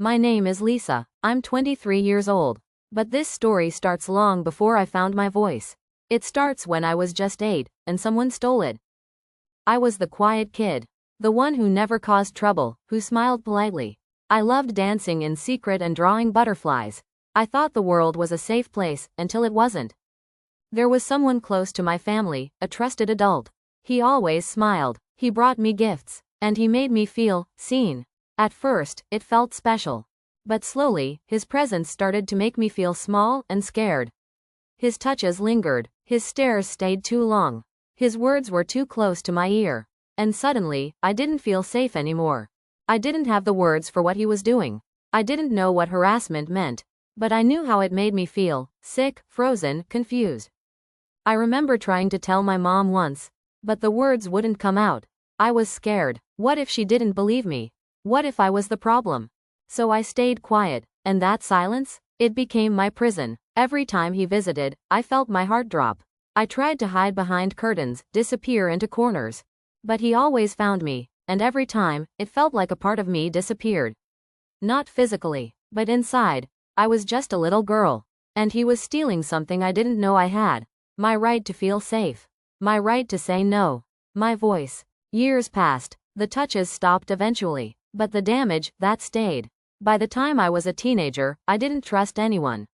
My name is Lisa. I'm 23 years old. But this story starts long before I found my voice. It starts when I was just 8, and someone stole it. I was the quiet kid. The one who never caused trouble, who smiled politely. I loved dancing in secret and drawing butterflies. I thought the world was a safe place, until it wasn't. There was someone close to my family, a trusted adult. He always smiled, he brought me gifts, and he made me feel seen. At first, it felt special. But slowly, his presence started to make me feel small and scared. His touches lingered, his stares stayed too long. His words were too close to my ear. And suddenly, I didn't feel safe anymore. I didn't have the words for what he was doing. I didn't know what harassment meant. But I knew how it made me feel, sick, frozen, confused. I remember trying to tell my mom once, but the words wouldn't come out. I was scared. What if she didn't believe me? What if I was the problem? So I stayed quiet, and that silence? It became my prison. Every time he visited, I felt my heart drop. I tried to hide behind curtains, disappear into corners. But he always found me, and every time, it felt like a part of me disappeared. Not physically, but inside. I was just a little girl. And he was stealing something I didn't know I had. My right to feel safe. My right to say no. My voice. Years passed. The touches stopped eventually. But the damage, that stayed. By the time I was a teenager, I didn't trust anyone.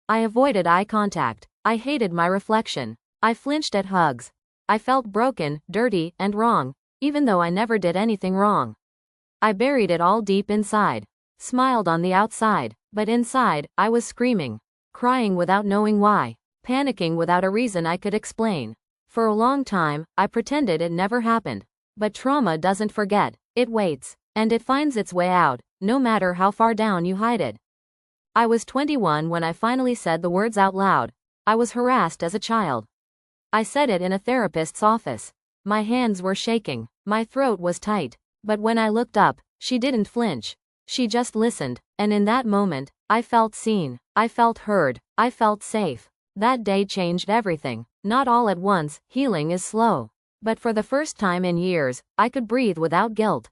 I avoided eye contact. I hated my reflection. I flinched at hugs. I felt broken, dirty, and wrong, even though I never did anything wrong. I buried it all deep inside. Smiled on the outside, but inside, I was screaming. Crying without knowing why. Panicking without a reason I could explain. For a long time, I pretended it never happened. But trauma doesn't forget, it waits. And it finds its way out, no matter how far down you hide it. I was 21 when I finally said the words out loud. I was harassed as a child. I said it in a therapist's office. My hands were shaking. My throat was tight. But when I looked up, she didn't flinch. She just listened. And in that moment, I felt seen. I felt heard. I felt safe. That day changed everything. Not all at once, healing is slow. But for the first time in years, I could breathe without guilt.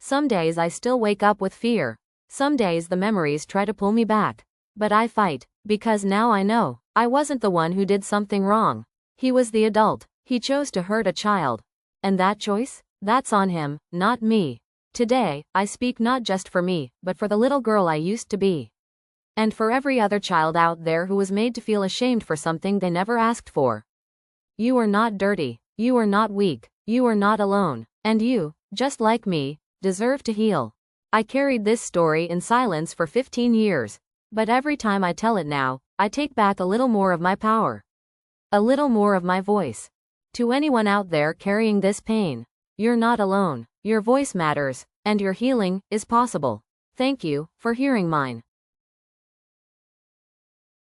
Some days I still wake up with fear. Some days the memories try to pull me back. But I fight, because now I know, I wasn't the one who did something wrong. He was the adult. He chose to hurt a child. And that choice? That's on him, not me. Today, I speak not just for me, but for the little girl I used to be. And for every other child out there who was made to feel ashamed for something they never asked for. You are not dirty. You are not weak. You are not alone. And you, just like me, deserve to heal. I carried this story in silence for 15 years. But every time I tell it now, I take back a little more of my power. A little more of my voice. To anyone out there carrying this pain, you're not alone. Your voice matters, and your healing is possible. Thank you for hearing mine.